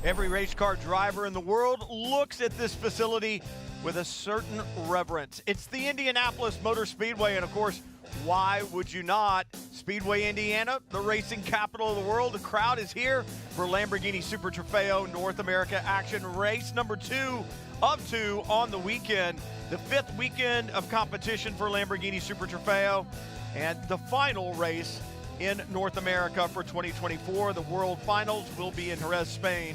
Every race car driver in the world looks at this facility with a certain reverence. It's the Indianapolis Motor Speedway, and of course, why would you not? Speedway, Indiana, the racing capital of the world. The crowd is here for Lamborghini Super Trofeo North America action, race number 2 of 2 on the weekend. The 5th weekend of competition for Lamborghini Super Trofeo, and the final race in North America for 2024. The World Finals will be in Jerez, Spain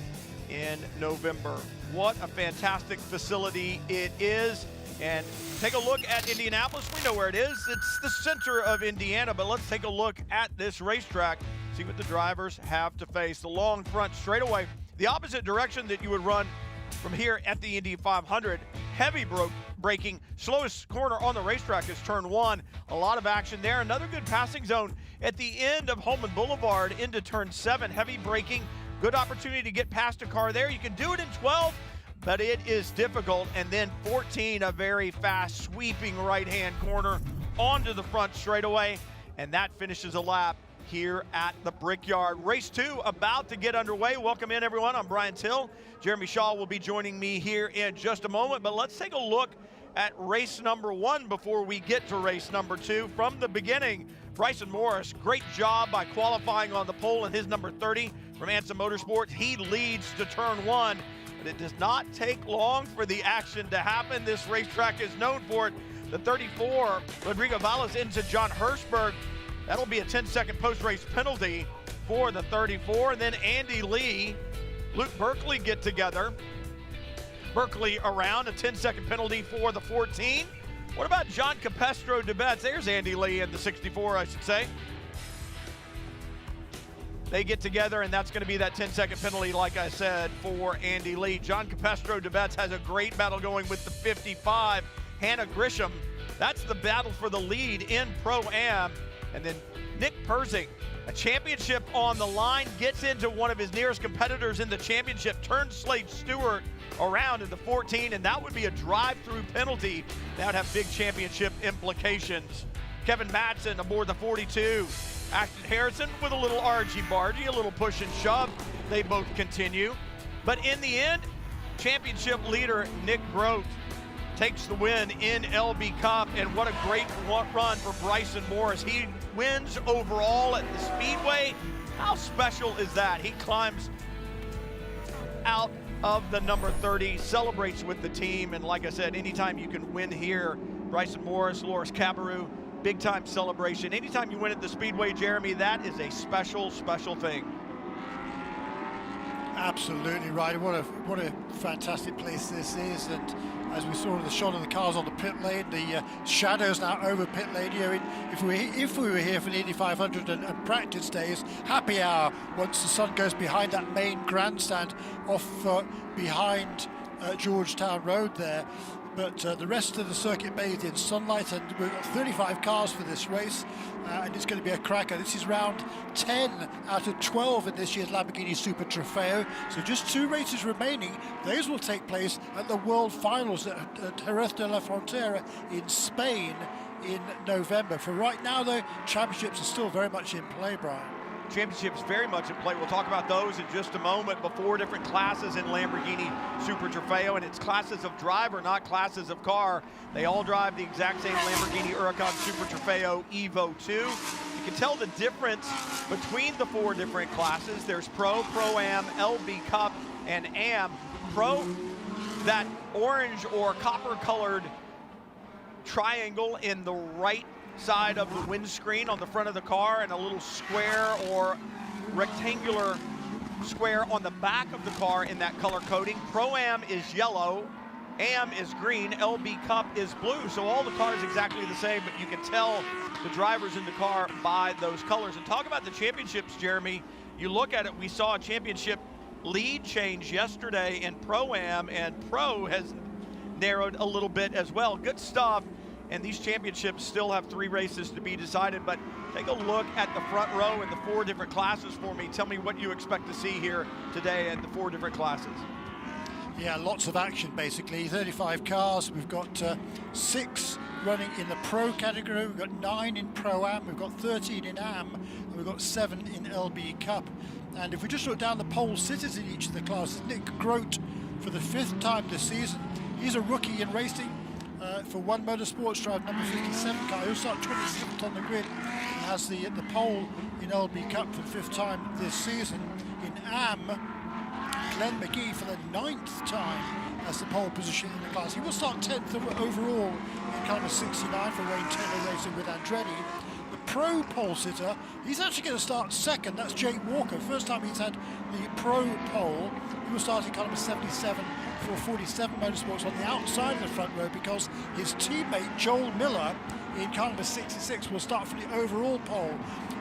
in November. What a fantastic facility it is. And take a look at Indianapolis. We know where it is. It's the center of Indiana, but let's take a look at this racetrack, see what the drivers have to face. The long front straightaway, the opposite direction that you would run from here at the Indy 500. Heavy braking, slowest corner on the racetrack is turn 1. A lot of action there. Another good passing zone at the end of Holman Boulevard into turn 7. Heavy braking, good opportunity to get past a car there. You can do it in 12, but it is difficult. And then 14, a very fast sweeping right-hand corner onto the front straightaway, and that finishes a lap here at the Brickyard. Race 2 about to get underway. Welcome in, everyone. I'm Brian Till. Jeremy Shaw will be joining me here in just a moment, but let's take a look at race number 1 before we get to race number 2. From the beginning, Bryson Morris, great job by qualifying on the pole in his number 30 from IMSA Motorsports. He leads to turn 1, but it does not take long for the action to happen. This racetrack is known for it. The 34, Rodrigo Valles into John Hirschberg. That'll be a 10-second post-race penalty for the 34. And then Andy Lee, Luke Berkeley get together. Berkeley around, a 10-second penalty for the 14. What about John Capestro DeBetz? There's Andy Lee in the 64, I should say. They get together, and that's going to be that 10-second penalty, like I said, for Andy Lee. John Capestro DeBetz has a great battle going with the 55. Hannah Grisham, that's the battle for the lead in Pro-Am. And then Nick Persing, a championship on the line, gets into one of his nearest competitors in the championship, turns Slade Stewart around in the 14, and that would be a drive-through penalty. That would have big championship implications. Kevin Madsen aboard the 42. Ashton Harrison with a little argy-bargy, a little push and shove. They both continue. But in the end, championship leader Nick Grote takes the win in LB Cup, and what a great run for Bryson Morris. He wins overall at the Speedway. How special is that? He climbs out of the number 30, celebrates with the team, and like I said, anytime you can win here, Bryson Morris, Loris Cabarrou, big time celebration. Anytime you win at the Speedway, Jeremy, that is a special, special thing. Absolutely right. What a fantastic place this is, and as we saw in the shot of the cars on the pit lane, the shadows now over pit lane. You know, if we were here for the Indy 500 and practice days, happy hour once the sun goes behind that main grandstand off behind Georgetown Road there. But the rest of the circuit bathed in sunlight, and we've got 35 cars for this race, and it's going to be a cracker. This is round 10 out of 12 in this year's Lamborghini Super Trofeo, so just 2 races remaining. Those will take place at the World Finals at Jerez de la Frontera in Spain in November. For right now, though, championships are still very much in play, Brian. Championships very much in play. We'll talk about those in just a moment. But 4 different classes in Lamborghini Super Trofeo, and it's classes of driver, not classes of car. They all drive the exact same Lamborghini Huracan Super Trofeo EVO2. You can tell the difference between the 4 different classes. There's Pro, Pro-Am, LB Cup, and Am. Pro, that orange or copper-colored triangle in the right side of the windscreen on the front of the car, and a little square or rectangular square on the back of the car in that color coding. Pro-Am is yellow, Am is green, LB Cup is blue. So all the cars exactly the same, but you can tell the drivers in the car by those colors. And talk about the championships, Jeremy. You look at it, we saw a championship lead change yesterday in Pro-Am, and Pro has narrowed a little bit as well. Good stuff. And these championships still have 3 races to be decided, but take a look at the front row in the 4 different classes for me. Tell me what you expect to see here today at the 4 different classes. Yeah, lots of action basically. 35 cars. We've got 6 running in the Pro category. We've got 9 in Pro-Am, we've got 13 in Am, and we've got 7 in LB Cup. And if we just look down the pole sitters in each of the classes, Nick Grote, for the 5th time this season, he's a rookie in racing for One Motorsports, drive number 57 car. He'll start 27th on the grid and has the pole in LB Cup for the 5th time this season. In Am, Glenn McGee for the 9th time as the pole position in the class. He will start 10th overall in car number 69 for Wayne Taylor Racing with Andretti. The Pro pole sitter, he's actually going to start 2nd. That's Jake Walker. First time he's had the Pro pole. He will start in car number 77 for 47 Motorsports on the outside of the front row, because his teammate Joel Miller in car number 66 will start for the overall pole.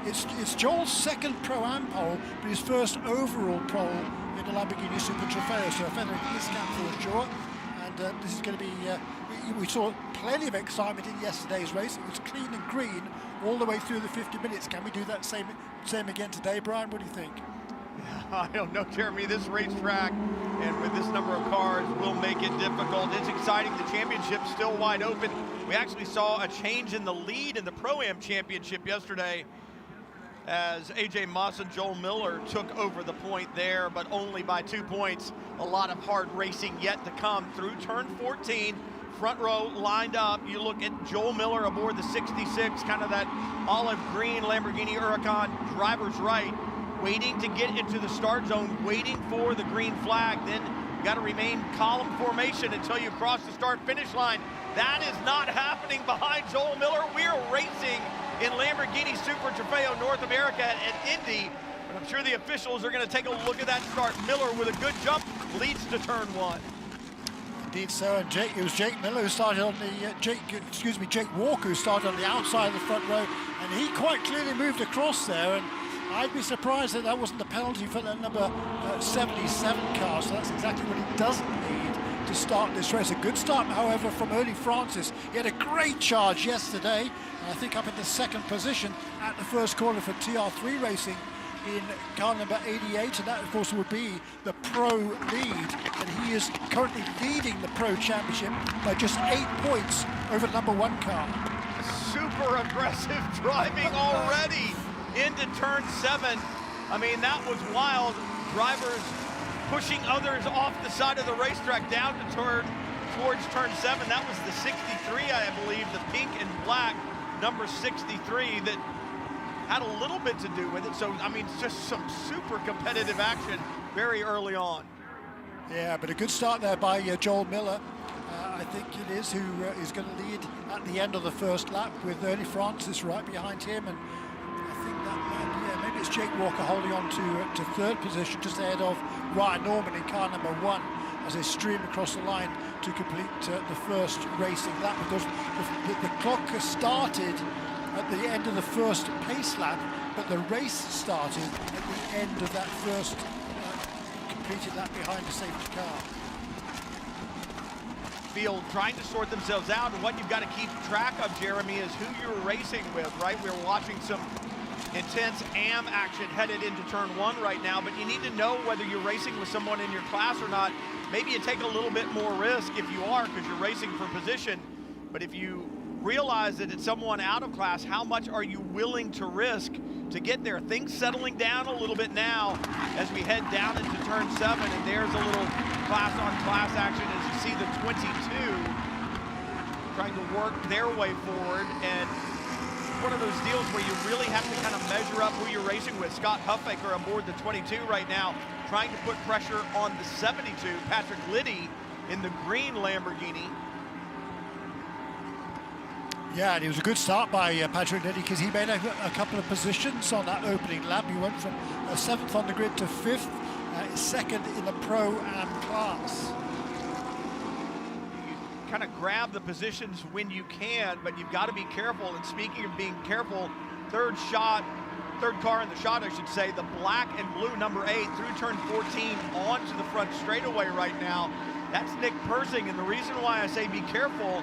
It's Joel's 2nd Pro-Am pole, but his 1st overall pole in the Lamborghini Super Trofeo. So a feather in his cap for sure. And this is going to be, we saw plenty of excitement in yesterday's race. It was clean and green all the way through the 50 minutes. Can we do that same again today, Brian? What do you think? I don't know, Jeremy. This racetrack and with this number of cars will make it difficult. It's exciting. The championship's still wide open. We actually saw a change in the lead in the Pro-Am championship yesterday as AJ Moss and Joel Miller took over the point there, but only by 2 points. A lot of hard racing yet to come through turn 14. Front row lined up. You look at Joel Miller aboard the 66, kind of that olive green Lamborghini Huracan, driver's right, waiting to get into the start zone, waiting for the green flag. Then you got to remain column formation until you cross the start-finish line. That is not happening behind Joel Miller. We are racing in Lamborghini Super Trofeo North America at Indy. But I'm sure the officials are going to take a look at that start. Miller with a good jump leads to turn 1. Indeed so, and it was Jake Miller who started on the, Jake Walker who started on the outside of the front row, and he quite clearly moved across there, and I'd be surprised that wasn't the penalty for that number 77 car, so that's exactly what he doesn't need to start this race. A good start, however, from Ernie Francis. He had a great charge yesterday, and I think up in the 2nd position at the first corner for TR3 Racing in car number 88, and that of course would be the Pro lead, and he is currently leading the Pro Championship by just 8 points over the number 1 car. Super aggressive driving already into turn 7. I mean, that was wild. Drivers pushing others off the side of the racetrack down to towards turn 7. That was the 63, I believe, the pink and black number 63 that had a little bit to do with it. So, I mean, just some super competitive action very early on. Yeah, but a good start there by Joel Miller. I think it is, who is going to lead at the end of the first lap with Ernie Francis right behind him. And I think that, maybe it's Jake Walker holding on to 3rd position, just ahead of Ryan Norman in car number 1 as they stream across the line to complete the first racing lap. Because the clock has started at the end of the first pace lap, but the race started at the end of that first completed lap behind the safety car. Field trying to sort themselves out, and what you've got to keep track of, Jeremy, is who you're racing with, right? We're watching some intense AM action headed into turn 1 right now, but you need to know whether you're racing with someone in your class or not. Maybe you take a little bit more risk if you are, because you're racing for position, but if you realize that it's someone out of class, how much are you willing to risk to get there? Things settling down a little bit now as we head down into turn 7, and there's a little class-on-class action as you see the 22 trying to work their way forward, and one of those deals where you really have to kind of measure up who you're racing with. Scott Huffaker aboard the 22 right now, trying to put pressure on the 72, Patrick Liddy in the green Lamborghini. Yeah, and it was a good start by Patrick Liddy, because he made a couple of positions on that opening lap. He went from 7th on the grid to 5th, 2nd in the Pro-Am class. You kind of grab the positions when you can, but you've got to be careful. And speaking of being careful, third car in the shot, I should say, the black and blue number 8 through turn 14 onto the front straightaway right now. That's Nick Persing, and the reason why I say be careful,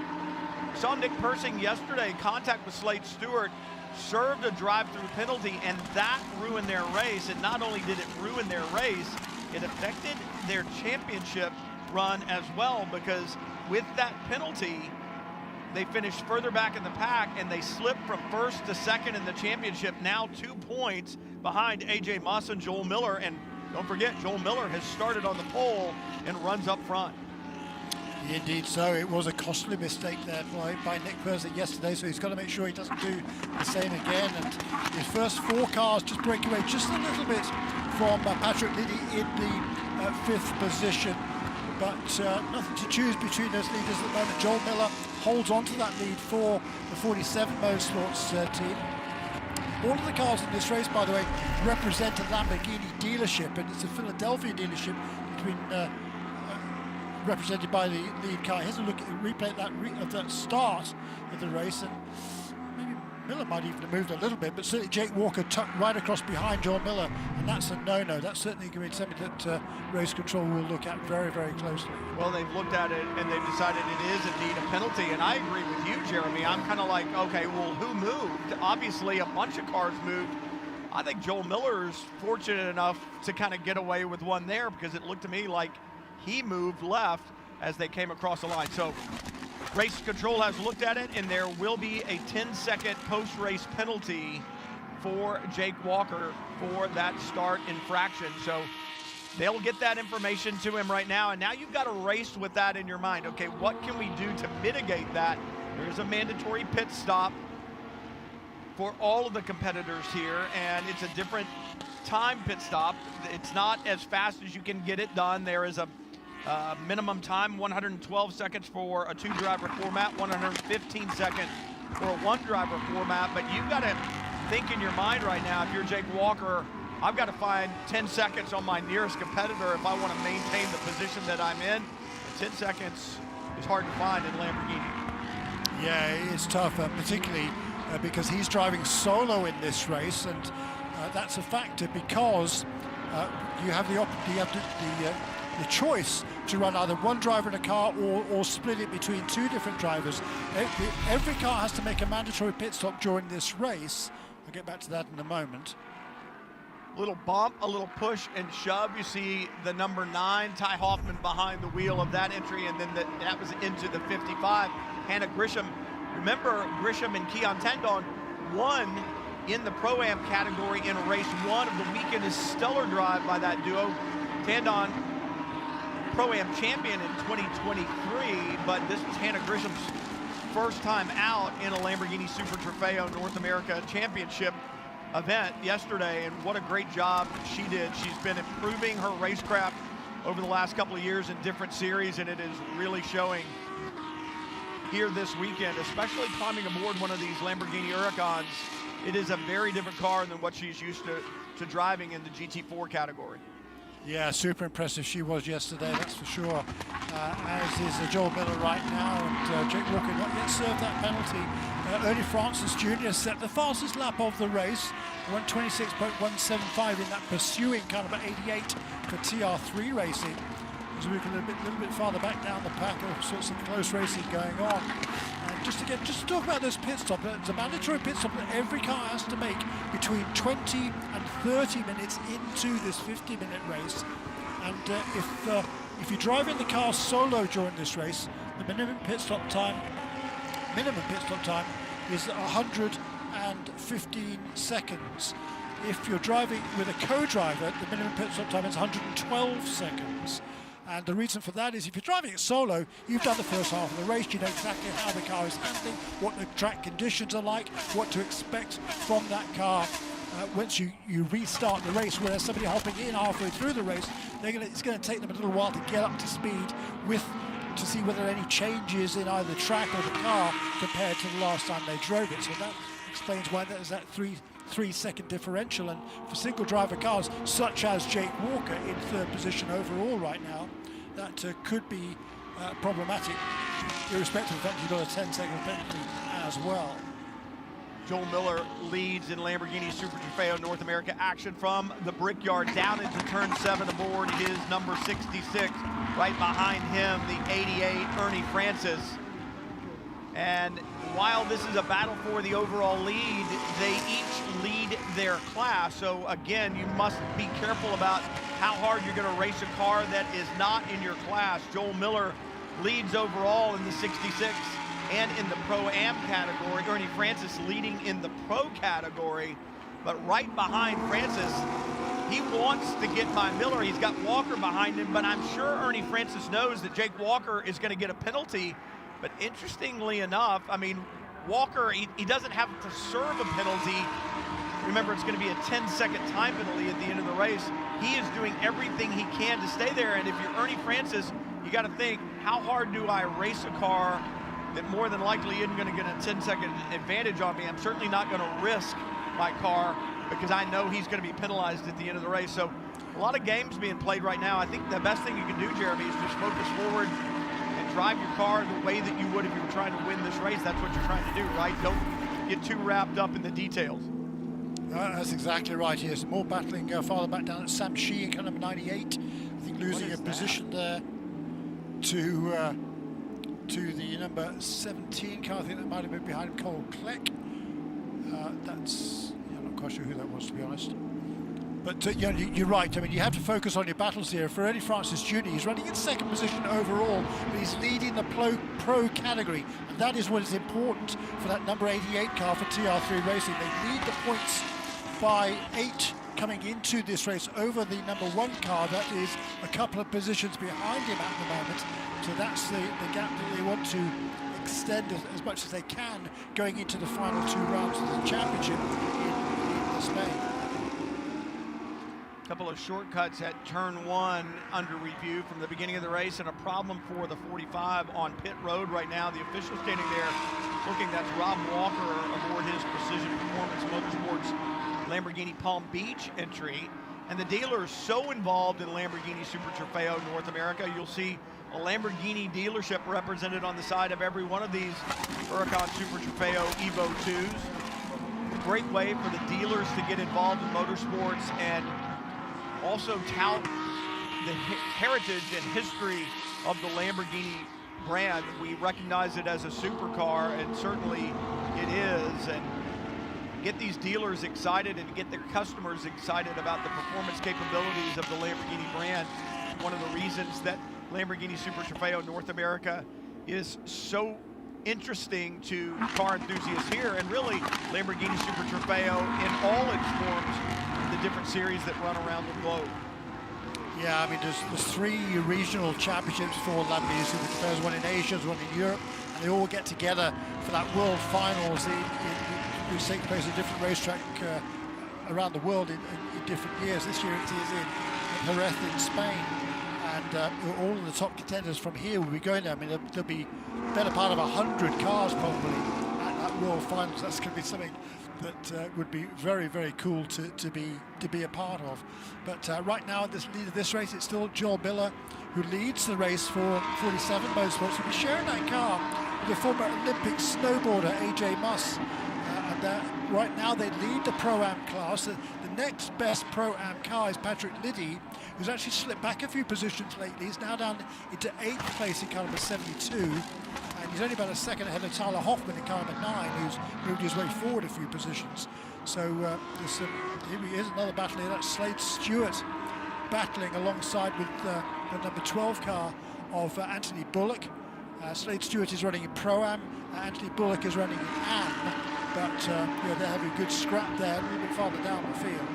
saw Nick Persing yesterday, contact with Slade Stewart, served a drive-through penalty, and that ruined their race. And not only did it ruin their race, it affected their championship run as well, because with that penalty, they finished further back in the pack, and they slipped from first to second in the championship, now 2 points behind A.J. Muss and Joel Miller. And don't forget, Joel Miller has started on the pole and runs up front. Indeed so. It was a costly mistake there by Nick Purser yesterday, so he's got to make sure he doesn't do the same again. And his first 4 cars just break away just a little bit from Patrick Liddy in the 5th position. But nothing to choose between those leaders at the moment. Joel Miller holds on to that lead for the 47 Motorsports team. All of the cars in this race, by the way, represent a Lamborghini dealership, and it's a Philadelphia dealership between represented by the lead car. Here's a look at a replay of that start of the race, and maybe Miller might even have moved a little bit, but certainly Jake Walker tucked right across behind Joel Miller, and that's a no-no. That's certainly going to be something that race control will look at very, very closely. Well, they've looked at it and they've decided it is indeed a penalty, and I agree with you, Jeremy. I'm kind of like, okay, well, who moved? Obviously, a bunch of cars moved. I think Joel Miller is fortunate enough to kind of get away with one there, because it looked to me like he moved left as they came across the line. So race control has looked at it, and there will be a 10-second post-race penalty for Jake Walker for that start infraction. So they'll get that information to him right now, and now you've got to race with that in your mind. Okay, what can we do to mitigate that? There's a mandatory pit stop for all of the competitors here, and it's a different time pit stop. It's not as fast as you can get it done. There is a minimum time, 112 seconds for a 2-driver format, 115 seconds for a 1-driver format. But you've got to think in your mind right now, if you're Jake Walker, I've got to find 10 seconds on my nearest competitor if I want to maintain the position that I'm in. 10 seconds is hard to find in Lamborghini. Yeah, it's tough, particularly because he's driving solo in this race, and that's a factor because you have the choice to run either one driver in a car or split it between 2 different drivers. Every car has to make a mandatory pit stop during this race. I'll get back to that in a moment. A little bump, a little push and shove. You see the number 9, Ty Hoffman, behind the wheel of that entry, and then that was into the 55. Hannah Grisham. Remember, Grisham and Keon Tandon won in the Pro-Am category in race 1 of the weekend. A stellar drive by that duo. Tandon, Pro-Am champion in 2023, but this was Hannah Grisham's first time out in a Lamborghini Super Trofeo North America Championship event yesterday, and what a great job she did. She's been improving her racecraft over the last couple of years in different series, and it is really showing here this weekend, especially climbing aboard one of these Lamborghini Huracans. It is a very different car than what she's used to driving in the GT4 category. Yeah, super impressive she was yesterday, that's for sure. As is Joel Miller right now, and Jake Walker not yet served that penalty. Ernie Francis Jr. set the fastest lap of the race, went 26.175 in that pursuing car number 88 for TR3 Racing. As we can a little bit farther back down the pack, all sorts of close racing going on. And just to talk about this pit stop, it's a mandatory pit stop that every car has to make between 20 and 30 minutes into this 50-minute race. And if you're driving the car solo during this race, the minimum pit stop time is 115 seconds. If you're driving with a co-driver, the minimum pit stop time is 112 seconds. And the reason for that is if you're driving it solo, you've done the first half of the race, you know exactly how the car is handling, what the track conditions are like, what to expect from that car. Once you restart the race, where there's somebody hopping in halfway through the race, it's going to take them a little while to get up to speed to see whether there are any changes in either the track or the car compared to the last time they drove it. So that explains why there's that three-second differential. And for single driver cars such as Jake Walker in 3rd position overall right now, that could be problematic, irrespective of the fact you've got a 10-second penalty as well. Joel Miller leads in Lamborghini Super Trofeo North America action from the Brickyard down into turn 7 aboard his number 66. Right behind him, the 88, Ernie Francis. And while this is a battle for the overall lead, they each lead their class. So again, you must be careful about how hard you're going to race a car that is not in your class. Joel Miller leads overall in the 66. and in the Pro-Am category. Ernie Francis leading in the Pro category, but right behind Francis, he wants to get by Miller. He's got Walker behind him, but I'm sure Ernie Francis knows that Jake Walker is going to get a penalty. But interestingly enough, I mean, Walker, he doesn't have to serve a penalty. Remember, it's going to be a 10-second time penalty at the end of the race. He is doing everything he can to stay there, and if you're Ernie Francis, you got to think, how hard do I race a car that more than likely isn't going to get a 10-second advantage on me? I'm certainly not going to risk my car because I know he's going to be penalized at the end of the race. So a lot of games being played right now. I think the best thing you can do, Jeremy, is just focus forward and drive your car the way that you would if you were trying to win this race. That's what you're trying to do, right? Don't get too wrapped up in the details. That's exactly right. Here's more battling farther back down at Sam Shee in car number 98. I think losing a position there to the number 17 car. I think that might have been behind him, Cole Kleck. I'm not quite sure who that was, to be honest. But you're right. I mean, you have to focus on your battles here. For Ernie Francis Jr., he's running in second position overall, but he's leading the pro category, and that is what is important for that number 88 car for TR3 Racing. They lead the points by 8 coming into this race over the number 1 car that is a couple of positions behind him at the moment. So that's the gap that they want to extend as much as they can going into the final 2 rounds of the championship in Spain. A couple of shortcuts at turn 1 under review from the beginning of the race, and a problem for the 45 on pit road right now. The official standing there looking, that's Rob Walker aboard his Precision Performance Motorsports Lamborghini Palm Beach entry. And the dealer is so involved in Lamborghini Super Trofeo North America. You'll see a Lamborghini dealership represented on the side of every one of these Huracan Super Trofeo EVO2s. Great way for the dealers to get involved in motorsports and also tout the heritage and history of the Lamborghini brand. We recognize it as a supercar, and certainly it is, and get these dealers excited and get their customers excited about the performance capabilities of the Lamborghini brand. One of the reasons that Lamborghini Super Trofeo North America is so interesting to car enthusiasts here, and really Lamborghini Super Trofeo in all its forms, the different series that run around the globe. Yeah, I mean, there's 3 regional championships for Lamborghini Super Trofeo. There's one in Asia, there's one in Europe, and they all get together for that World Finals, which takes place at different racetrack around the world in different years. This year it is in Jerez in Spain, and all of the top contenders from here will be going there. I mean, there'll be a better part of 100 cars probably at that World Finals. That's going to be something that would be very, very cool to be a part of. But right now, at this lead of this race, it's still Joel Miller who leads the race for 47 Motorsports. He'll be sharing that car with the former Olympic snowboarder AJ Muss. Right now, they lead the Pro-Am class. The next best Pro-Am car is Patrick Liddy, who's actually slipped back a few positions lately. He's now down into 8th place in car number 72. And he's only about a second ahead of Tyler Hoffman in car number 9, who's moved his way forward a few positions. So here is another battle here. That's Slade Stewart battling alongside with the number 12 car of Anthony Bullock. Slade Stewart is running in Pro-Am. Anthony Bullock is running in Am. But they're having a good scrap there, a little bit farther down the field.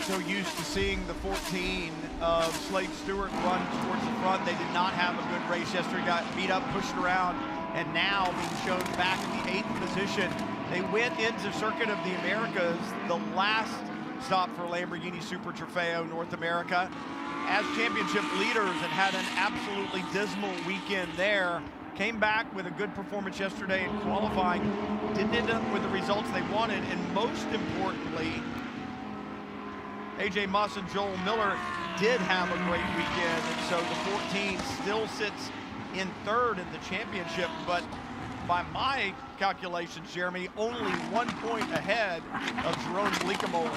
So used to seeing the 14 of Slade Stewart run towards the front. They did not have a good race yesterday, got beat up, pushed around, and now being shown back in the 8th position. They went into Circuit of the Americas, the last stop for Lamborghini Super Trofeo North America, as championship leaders, and had an absolutely dismal weekend there. Came back with a good performance yesterday in qualifying, didn't end up with the results they wanted, and most importantly, AJ Muss and Joel Miller did have a great weekend, and so the 14 still sits in 3rd in the championship, but by my calculations, Jeremy, only 1 point ahead of Jerome Leakamole.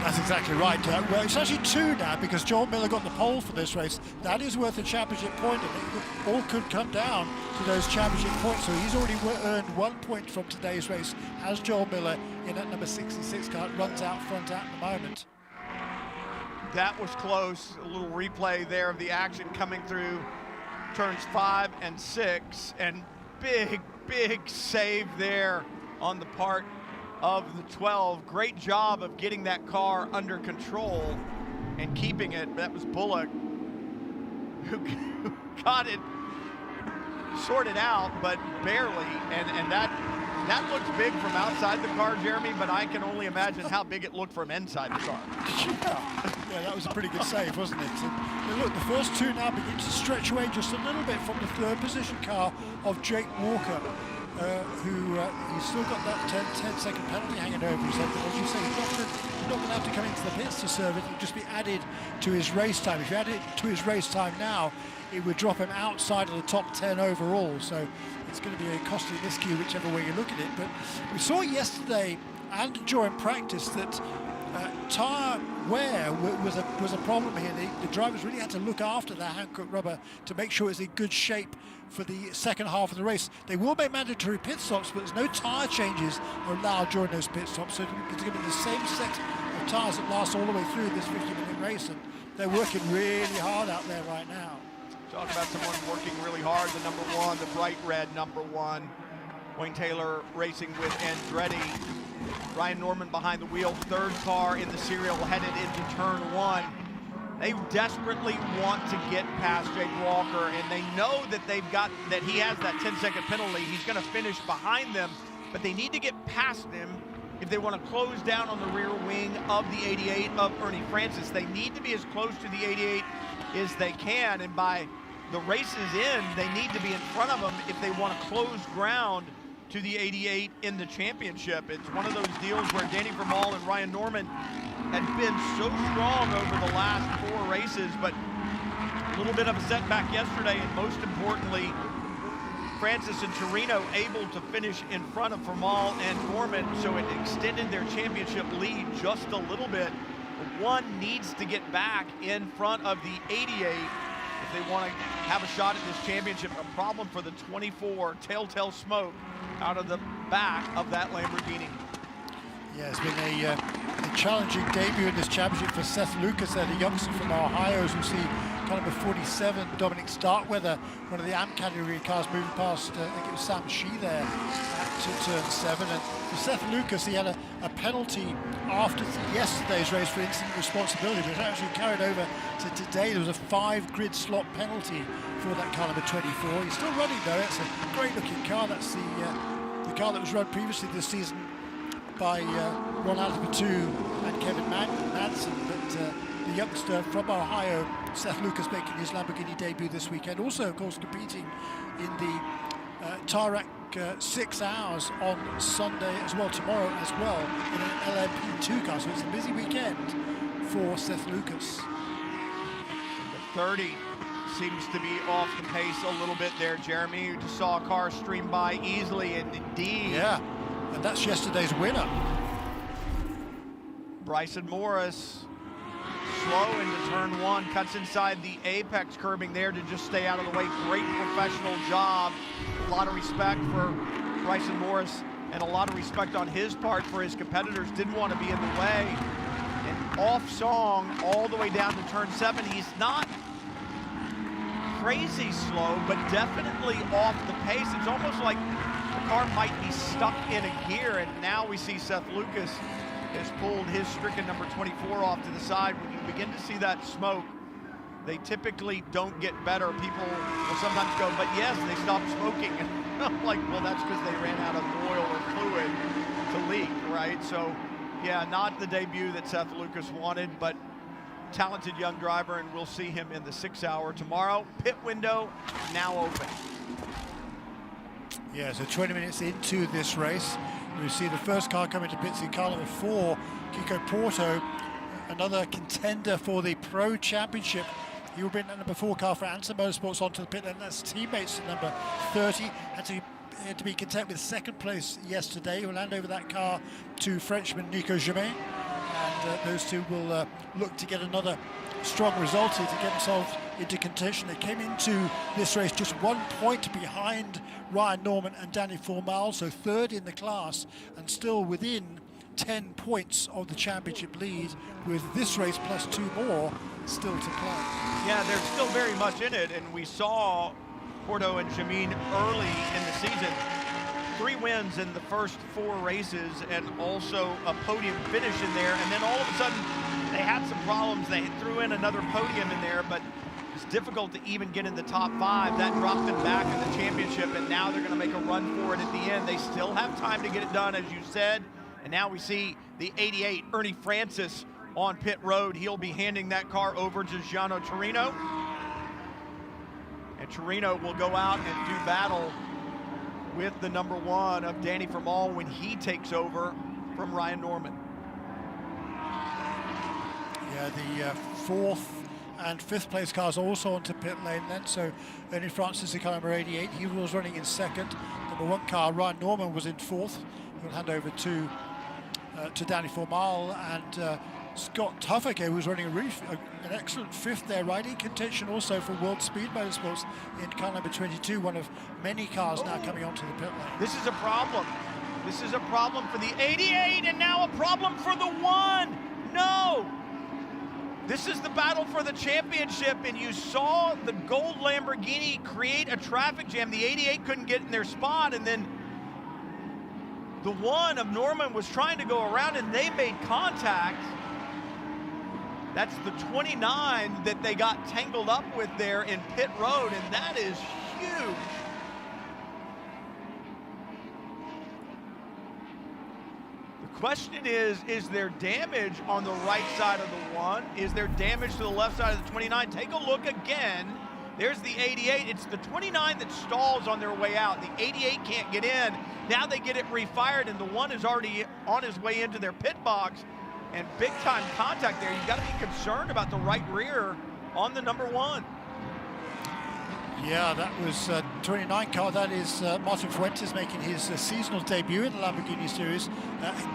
That's exactly right. Well, it's actually 2 now because Joel Miller got the pole for this race. That is worth a championship point, and it all could come down to those championship points. So he's already earned 1 point from today's race as Joel Miller in that number 66 car runs out front at the moment. that was close. A little replay there of the action coming through turns 5 and 6, and big save there on the part of the 12. Great job of getting that car under control and keeping it. That was Bullock who got it sorted out, but barely, and that looks big from outside the car, Jeremy, but I can only imagine how big it looked from inside the car. Yeah, that was a pretty good save, wasn't it? And look, the first two now begin to stretch away just a little bit from the third position car of Jake Walker, who he's still got that 10-second penalty hanging over his head. But as you say, he's not going to have to come into the pits to serve it. It'll just be added to his race time. If you add it to his race time now, it would drop him outside of the top 10 overall. So it's going to be a costly miscue whichever way you look at it. But we saw yesterday and during practice that tyre wear was a problem here. The drivers really had to look after their hand-cut rubber to make sure it's in good shape for the second half of the race. They will make mandatory pit stops, but there's no tyre changes allowed during those pit stops. So it's going to be the same set of tyres that last all the way through this 50-minute race, and they're working really hard out there right now. Talk about someone working really hard, the number one, the bright red number one. Wayne Taylor racing with Andretti. Ryan Norman behind the wheel, third car in the serial headed into turn 1. They desperately want to get past Jake Walker, and they know that he has that 10-second penalty. He's going to finish behind them, but they need to get past him if they want to close down on the rear wing of the 88 of Ernie Francis. They need to be as close to the 88 as they can, and by the race's end, they need to be in front of them if they want to close ground to the 88 in the championship. It's one of those deals where Danny Vermael and Ryan Norman had been so strong over the last 4 races, but a little bit of a setback yesterday, and most importantly, Francis and Torino able to finish in front of Vermael and Norman, so it extended their championship lead just a little bit. One needs to get back in front of the 88 if they want to have a shot at this championship. A problem for the 24 Telltale Smoke out of the back of that Lamborghini. Yeah, it's been a challenging debut in this championship for Seth Lucas there, the youngster from Ohio, as we see car number 47, Dominic Starkweather, one of the AMP category cars moving past, I think it was Sam Shee there at turn 7. And for Seth Lucas, he had a penalty after yesterday's race for incident responsibility, but it actually carried over to today. There was a 5 grid slot penalty for that car number 24. He's still running though. It's a great looking car. That's the car that was run previously this season by Ron Alpatu and Kevin Madsen, but the youngster from Ohio, Seth Lucas, making his Lamborghini debut this weekend. Also, of course, competing in the Tirac 6 hours on Sunday as well, tomorrow as well, in an LMP2 car. So it's a busy weekend for Seth Lucas. The 30 seems to be off the pace a little bit there, Jeremy. You just saw a car stream by easily, and indeed. Yeah, and that's yesterday's winner. Bryson Morris, slow into turn 1, cuts inside the apex curbing there to just stay out of the way. Great professional job. A lot of respect for Bryson Morris, and a lot of respect on his part for his competitors. Didn't want to be in the way. And off song all the way down to turn 7. He's not crazy slow, but definitely off the pace. It's almost like the car might be stuck in a gear, and now we see Seth Lucas has pulled his stricken number 24 off to the side. When you begin to see that smoke, they typically don't get better. People will sometimes go, but yes, they stopped smoking. And I'm like, well, that's because they ran out of oil or fluid to leak, right? So, yeah, not the debut that Seth Lucas wanted, but talented young driver, and we'll see him in the 6 hour tomorrow. Pit window now open. Yeah, so 20 minutes into this race, we see the first car coming to pits in car number 4, Kiko Porto, another contender for the Pro Championship. He will bring that number 4 car for IMSA Motorsports onto the pit, and that's teammates at number 30. Had to be content with second place yesterday. He'll hand over that car to Frenchman Nico Germain, and those two will look to get another strong result here to get themselves into contention. They came into this race just 1 point behind Ryan Norman and Danny Formal, so third in the class and still within 10 points of the championship lead, with this race plus 2 more still to play. Yeah, they're still very much in it, and we saw Porto and Jameen early in the season. 3 wins in the first 4 races and also a podium finish in there, and then all of a sudden they had some problems. They threw in another podium in there, but it's difficult to even get in the top 5. That dropped them back in the championship, and now they're going to make a run for it at the end. They still have time to get it done, as you said, and now we see the 88, Ernie Francis, on pit road. He'll be handing that car over to Giano Torino, and Torino will go out and do battle with the number 1 of Danny Formal when he takes over from Ryan Norman. Yeah, the 4th and 5th place cars also onto pit lane then. So Ernie Francis, the car number 88, he was running in 2nd. Number 1 car, Ryan Norman, was in 4th. He'll hand over to Danny Formal, and Scott Tuffaker, who was running an excellent 5th there, right in contention also for World Speed Motorsports in car number 22, one of many cars now coming onto the pit lane. This is a problem. This is a problem for the 88, and now a problem for the 1. No! This is the battle for the championship, and you saw the gold Lamborghini create a traffic jam. The 88 couldn't get in their spot, and then the 1 of Norman was trying to go around, and they made contact. That's the 29 that they got tangled up with there in pit road, and that is huge. The question is there damage on the right side of the 1? Is there damage to the left side of the 29? Take a look again. There's the 88. It's the 29 that stalls on their way out. The 88 can't get in. Now they get it refired, and the 1 is already on his way into their pit box. And big time contact there. You've got to be concerned about the right rear on the number 1. Yeah, that was 29 car. That is Martin Fuentes making his seasonal debut in the Lamborghini Series,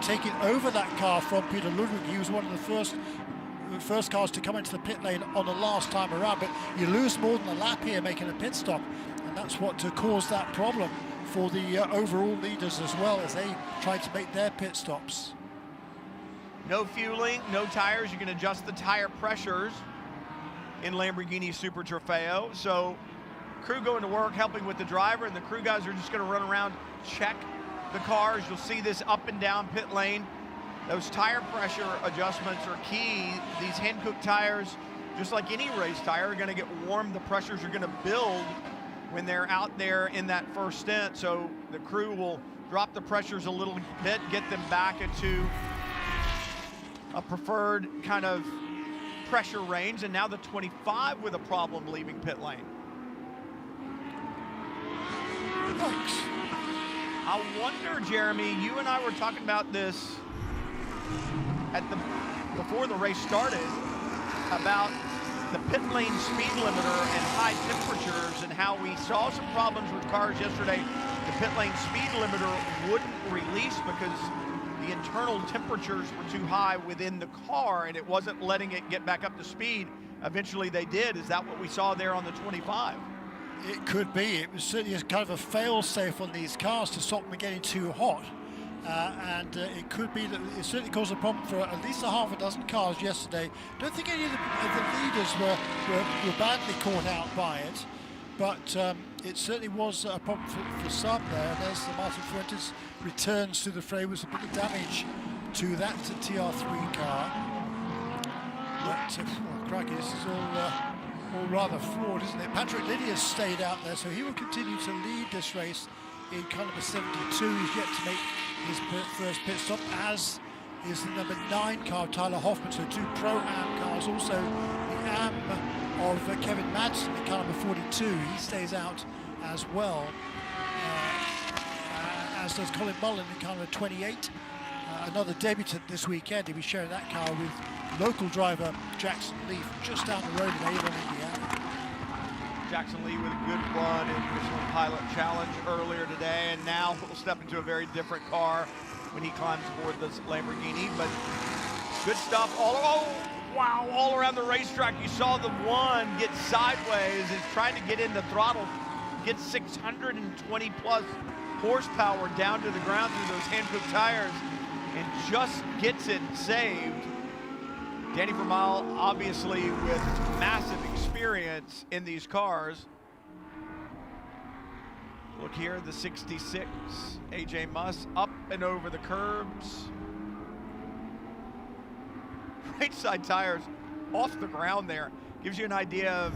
taking over that car from Peter Ludwig. He was one of the first cars to come into the pit lane on the last time around, but you lose more than a lap here making a pit stop, and that's what caused that problem for the overall leaders as well, as they tried to make their pit stops. No fueling, no tires. You can adjust the tire pressures in Lamborghini Super Trofeo. So crew going to work, helping with the driver, and the crew guys are just going to run around, check the cars. You'll see this up and down pit lane. Those tire pressure adjustments are key. These hand-cooked tires, just like any race tire, are going to get warm. The pressures are going to build when they're out there in that first stint. So the crew will drop the pressures a little bit, get them back into a preferred kind of pressure range, and now the 25 with a problem leaving pit lane. Thanks. I wonder, Jeremy, you and I were talking about this before the race started, about the pit lane speed limiter and high temperatures, and how we saw some problems with cars yesterday. The pit lane speed limiter wouldn't release because the internal temperatures were too high within the car, and it wasn't letting it get back up to speed. Eventually they did. Is that what we saw there on the 25? It could be. It was certainly kind of a fail-safe on these cars to stop them getting too hot. And it could be that it certainly caused a problem for at least a half a dozen cars yesterday. Don't think any of the leaders were badly caught out by it, but it certainly was a problem for some there. And there's the Martin Fuentes returns to the fray with a bit of damage to that TR3 car. But, oh, crikey, this is all rather flawed, isn't it? Patrick Lydia stayed out there, so he will continue to lead this race in car number 72. He's yet to make his first pit stop, as is the number 9 car, Tyler Hoffman. So 2 Pro-Am cars, also the Am of Kevin Madsen in car number 42. He stays out as well, as does Colin Mullen in car number 28. Another debutant this weekend. He'll be sharing that car with local driver Jackson Lee from just down the road in Avon, Indiana. Jackson Lee with a good run in Michelin Pilot Challenge earlier today, and now we'll step into a very different car when he climbs aboard this Lamborghini. But good stuff all around the racetrack. You saw the 1 get sideways, is trying to get in the throttle, get 620 plus horsepower down to the ground through those hand-cooked tires. and just gets it saved. Danny Vermeil, obviously with massive experience in these cars. Look here, the 66, AJ Muss up and over the curbs. Right side tires off the ground there. Gives you an idea of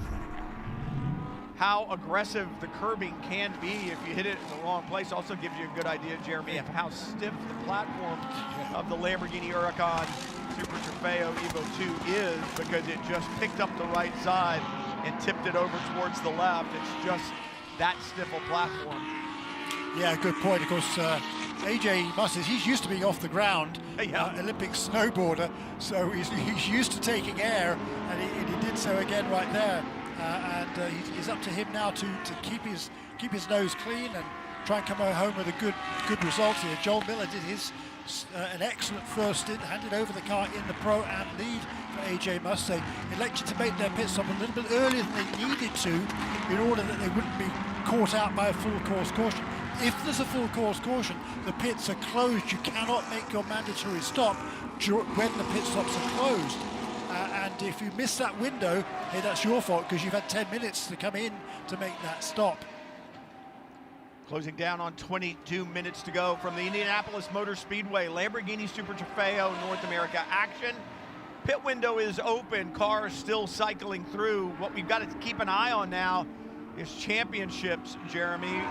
how aggressive the curbing can be if you hit it in the wrong place. Also gives you a good idea, Jeremy, of how stiff the platform of the Lamborghini Huracan Super Trofeo EVO2 is, because it just picked up the right side and tipped it over towards the left. It's just that stiff a platform. Yeah, good point. Of course, AJ Muss, he's used to being off the ground, Olympic snowboarder, so he's used to taking air, and he did so again right there. It's up to him now to keep his nose clean and try and come home with a good result here. Joel Miller did an excellent first stint, handed over the car in the Pro-Am lead for AJ Muss. They elected to make their pit stop a little bit earlier than they needed to in order that they wouldn't be caught out by a full course caution. If there's a full course caution, the pits are closed. You cannot make your mandatory stop when the pit stops are closed. And if you miss that window, hey, that's your fault, because you've had 10 minutes to come in to make that stop. Closing down on 22 minutes to go from the Indianapolis Motor Speedway. Lamborghini Super Trofeo North America action. Pit window is open, cars still cycling through. What we've got to keep an eye on now is championships, Jeremy.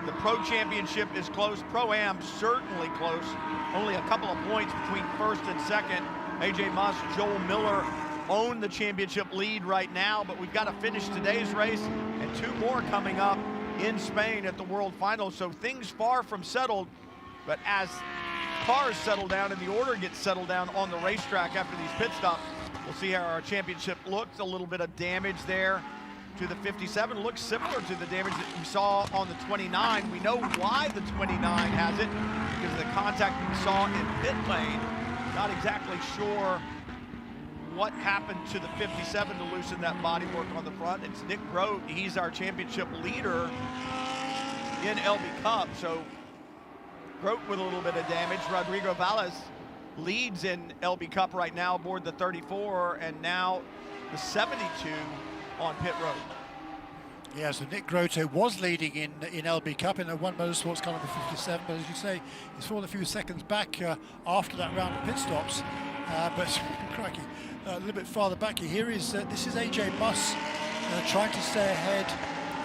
The Pro Championship is close. Pro-Am certainly close. Only a couple of points between first and second. AJ Muss, Joel Miller own the championship lead right now, but we've got to finish today's race and two more coming up in Spain at the World Final. So things far from settled, but as cars settle down and the order gets settled down on the racetrack after these pit stops, we'll see how our championship looks. A little bit of damage there to the 57. Looks similar to the damage that we saw on the 29. We know why the 29 has it, because of the contact we saw in pit lane. Not exactly sure what happened to the 57 to loosen that bodywork on the front. It's Nick Grote. He's our championship leader in LB Cup. So Grote with a little bit of damage. Rodrigo Valles leads in LB Cup right now aboard the 34, and now the 72 on pit road. Yeah, so Nick Grote was leading in LB Cup in a One Motorsports car number 57, but as you say, he's fallen a few seconds back after that round of pit stops. But crikey, a little bit farther back here is this is AJ Muss trying to stay ahead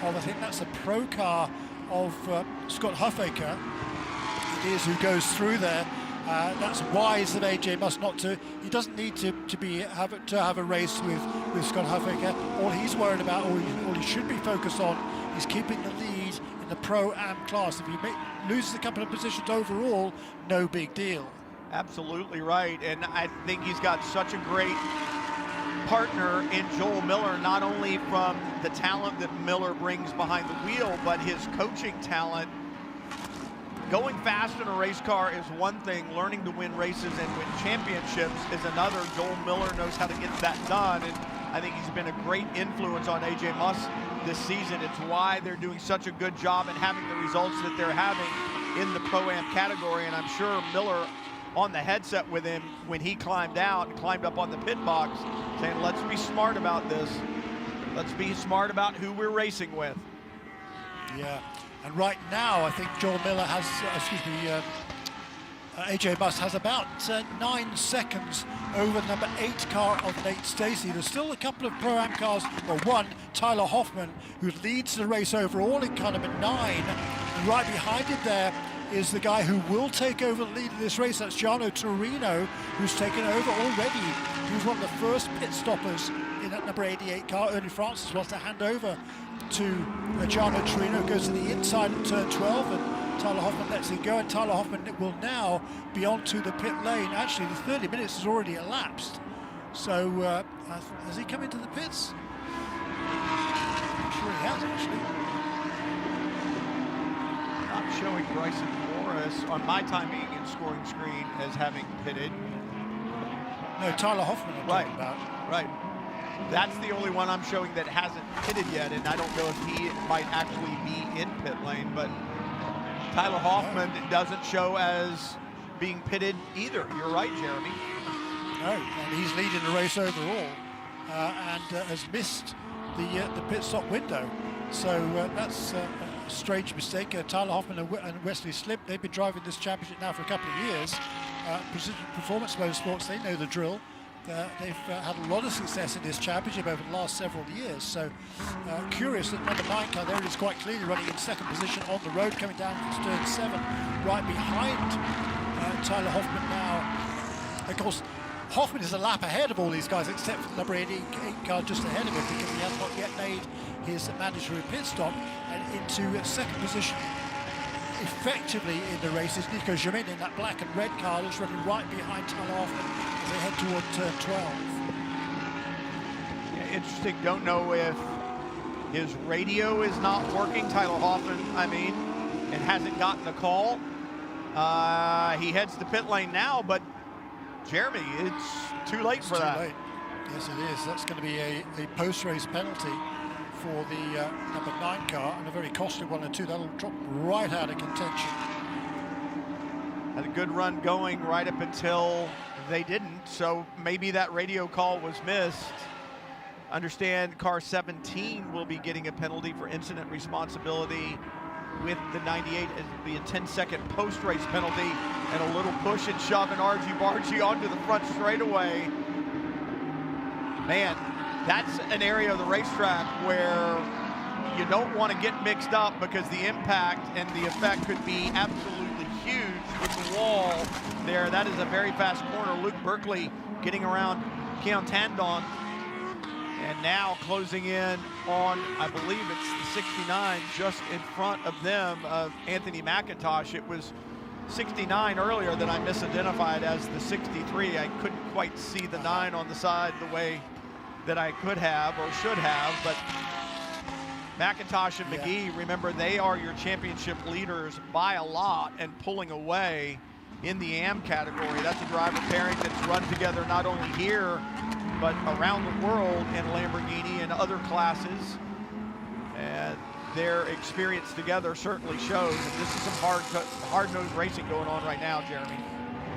of, I think that's a pro car of Scott Huffaker. It is who goes through there. That's wise of AJ Muss not to. He doesn't need to have a race with Scott Huffaker. All he's worried about, all he should be focused on, is keeping the lead in the Pro-Am class. If he loses a couple of positions overall, no big deal. Absolutely right, and I think he's got such a great partner in Joel Miller, not only from the talent that Miller brings behind the wheel, but his coaching talent. Going fast in a race car is one thing, learning to win races and win championships is another. Joel Miller knows how to get that done, and I think he's been a great influence on AJ Muss this season. It's why they're doing such a good job and having the results that they're having in the Pro-Am category, and I'm sure Miller on the headset with him when he climbed out and climbed up on the pit box saying, let's be smart about this. Let's be smart about who we're racing with. Yeah. And right now, I think Joel Miller has, AJ Muss has about 9 seconds over the number 8 car of Nate Stacey. There's still a couple of Pro-Am cars, or one, Tyler Hoffman, who leads the race overall in car number 9. And right behind him there is the guy who will take over the lead of this race. That's Giano Torino, who's taken over already. He was one of the first pit stoppers in that number 88 car. Ernie Francis was to hand over to Giano Torino, goes to the inside at turn 12, and Tyler Hoffman lets it go, and Tyler Hoffman will now be onto the pit lane. Actually, the 30 minutes has already elapsed. So, has he come into the pits? I'm sure he has, actually. I'm showing Bryson Morris on my timing and scoring screen as having pitted. No, Tyler Hoffman I'm talking about. Right. That's the only one I'm showing that hasn't pitted yet, and I don't know if he might actually be in pit lane, but Tyler Hoffman doesn't show as being pitted either. You're right, Jeremy. No, and he's leading the race overall and has missed the pit stop window. So that's a strange mistake. Tyler Hoffman and Wesley Slip, they've been driving this championship now for a couple of years. Precision Performance Motorsports, they know the drill. They've had a lot of success in this championship over the last several years. So curious that number 9 car there is quite clearly running in second position on the road, coming down from turn 7, right behind Tyler Hoffman now. Of course, Hoffman is a lap ahead of all these guys except for the number 8 car just ahead of him, because he has not yet made his mandatory pit stop, and into second position effectively in the race is Nico Jamin in that black and red car that's running right behind Tyler Hoffman as they head toward turn 12. Yeah, interesting. Don't know if his radio is not working, Tyler Hoffman, and hasn't gotten a call. He heads to pit lane now, but Jeremy, it's too late for that. Too late. Yes, it is. That's going to be a post-race penalty for the number 9 car, and a very costly one too. That'll drop right out of contention. Had a good run going right up until they didn't, so maybe that radio call was missed. Understand car 17 will be getting a penalty for incident responsibility with the 98. It'll be a 10-second post-race penalty and a little push and shove and argy-bargy onto the front straightaway. Man, that's an area of the racetrack where you don't want to get mixed up, because the impact and the effect could be absolutely huge with the wall there. That is a very fast corner. Luke Berkeley getting around Keon Tandon, and now closing in on, I believe it's the 69 just in front of them, of Anthony McIntosh. It was 69 earlier that I misidentified as the 63. I couldn't quite see the 9 on the side the way that I could have or should have, but McIntosh and McGee, remember, they are your championship leaders by a lot and pulling away in the AM category. That's a driver pairing that's run together not only here, but around the world in Lamborghini and other classes. And their experience together certainly shows. And this is some hard-nosed racing going on right now, Jeremy.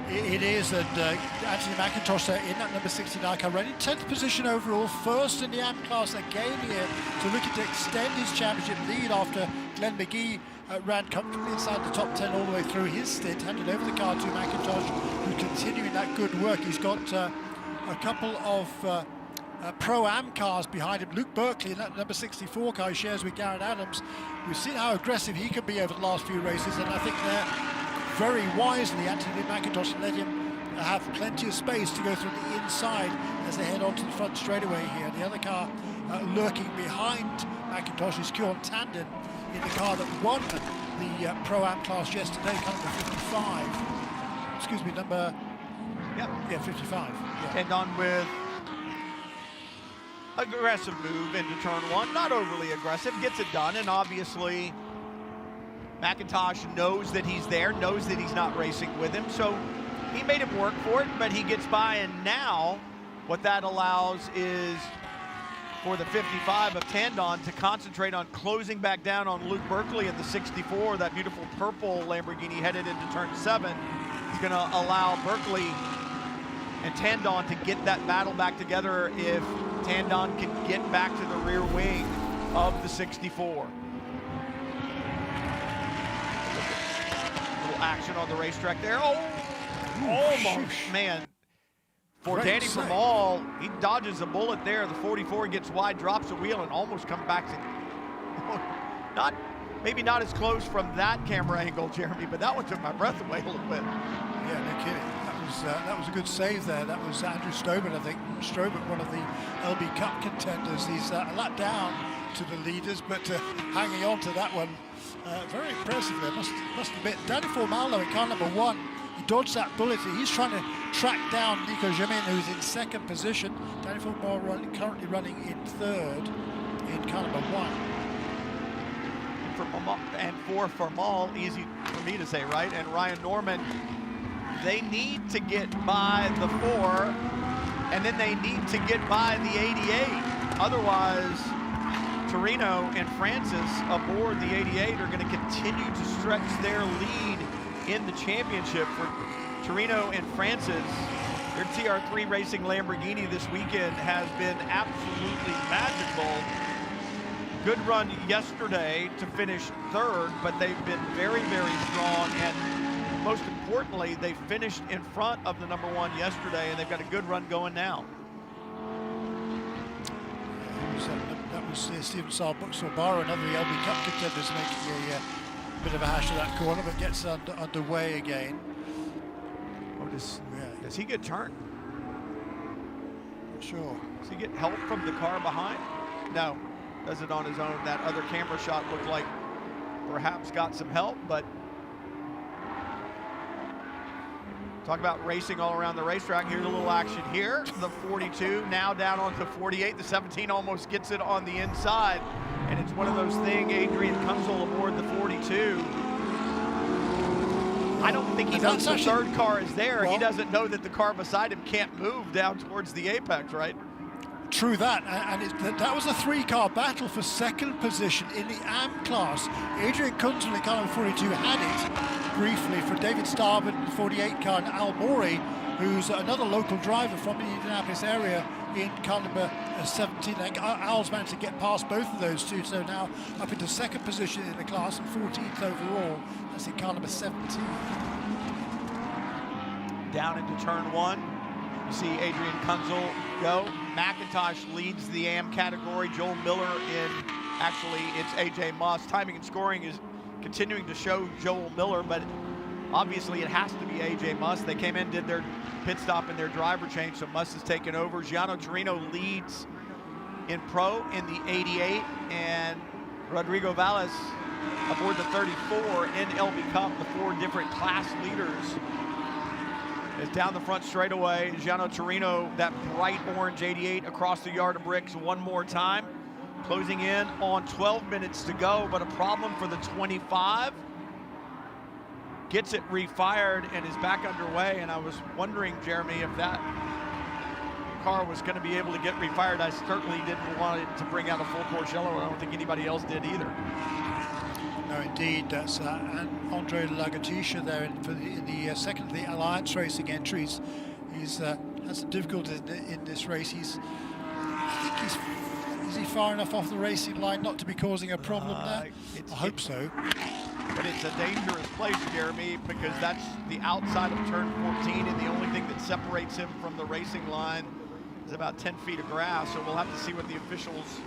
It is, and Anthony McIntosh there in that number 69 car, running 10th position overall, first in the AM class again here, to looking to extend his championship lead after Glenn McGee ran comfortably inside the top 10 all the way through his stint, handed over the car to McIntosh, who's continuing that good work. He's got a couple of Pro-Am cars behind him. Luke Berkeley in that number 64 car he shares with Garrett Adams. We've seen how aggressive he can be over the last few races, and I think they're very wisely, Anthony McIntosh let him have plenty of space to go through the inside as they head onto the front straightaway here. The other car lurking behind McIntosh is Keon Tandon in the car that won the Pro-Am class yesterday, car number 55. Excuse me, number... Yeah, 55. Yeah. Tandon with aggressive move into turn 1, not overly aggressive, gets it done, and obviously McIntosh knows that he's there, knows that he's not racing with him, so he made him work for it, but he gets by, and now what that allows is for the 55 of Tandon to concentrate on closing back down on Luke Berkeley in the 64, that beautiful purple Lamborghini headed into turn 7. It's going to allow Berkeley and Tandon to get that battle back together if Tandon can get back to the rear wing of the 64. Action on the racetrack there. Oh, almost, man. For Danny Vermael, he dodges a bullet there. The 44 gets wide, drops a wheel, and almost comes back to, maybe not as close from that camera angle, Jeremy, but that one took my breath away a little bit. Yeah, no kidding. That was a good save there. That was Andrew Strobert, I think. Strobert, one of the LB Cup contenders. He's a lot down to the leaders, but hanging on to that one. Very impressive there, must admit. Danny Formaldo in car number 1, he dodged that bullet. He's trying to track down Nico Jamin, who's in second position. Danny Formaldo currently running in third in car number 1. For Formal, easy for me to say, right? And Ryan Norman, they need to get by the 4, and then they need to get by the 88. Otherwise, Torino and Francis aboard the 88 are going to continue to stretch their lead in the championship for Torino and Francis, their TR3 Racing Lamborghini this weekend has been absolutely magical. Good run yesterday to finish third, but they've been very, very strong, and most importantly, they finished in front of the #1 yesterday, and they've got a good run going now. That was Steven Sorbara, another of the LB Cup contenders, making a bit of a hash of that corner, but gets underway again. Oh, does he get turned? Not sure. Does he get help from the car behind? No, does it on his own. That other camera shot looked like perhaps got some help, but talk about racing all around the racetrack. Here's a little action here. The 42 now down onto 48. The 17 almost gets it on the inside. And it's one of those things, Adrian Kunzel aboard the 42. I don't think he knows the third car is there. Well, he doesn't know that the car beside him can't move down towards the apex, right? True that, and that was a three-car battle for second position in the AM class. Adrian Kunzel in car number 42 had it briefly for David Starboard in the 48 car, and Al Morey, who's another local driver from the Indianapolis area, in car number 17. Al's managed to get past both of those two, so now up into second position in the class and 14th overall. That's in car number 17. Down into turn 1, you see Adrian Kunzel go. McIntosh leads the AM category. Joel Miller actually it's AJ Moss. Timing and scoring is continuing to show Joel Miller, but obviously it has to be AJ Moss. They came in, did their pit stop in their driver change, so Moss has taken over. Giano Torino leads in pro in the 88, and Rodrigo Valles aboard the 34 in LB Cup, the 4 different class leaders. Is down the front straightaway. Giano Torino, that bright orange 88 across the yard of bricks one more time. Closing in on 12 minutes to go, but a problem for the 25. Gets it refired and is back underway, and I was wondering, Jeremy, if that car was going to be able to get refired. I certainly didn't want it to bring out a full Porcello, and I don't think anybody else did either. No, indeed, that's and Andre Lagatisha there in the second of the Alliance Racing entries. He's had some difficulties in this race. Is he far enough off the racing line not to be causing a problem there? I hope so. But it's a dangerous place, Jeremy, because that's the outside of turn 14, and the only thing that separates him from the racing line is about 10 feet of grass. So we'll have to see what the officials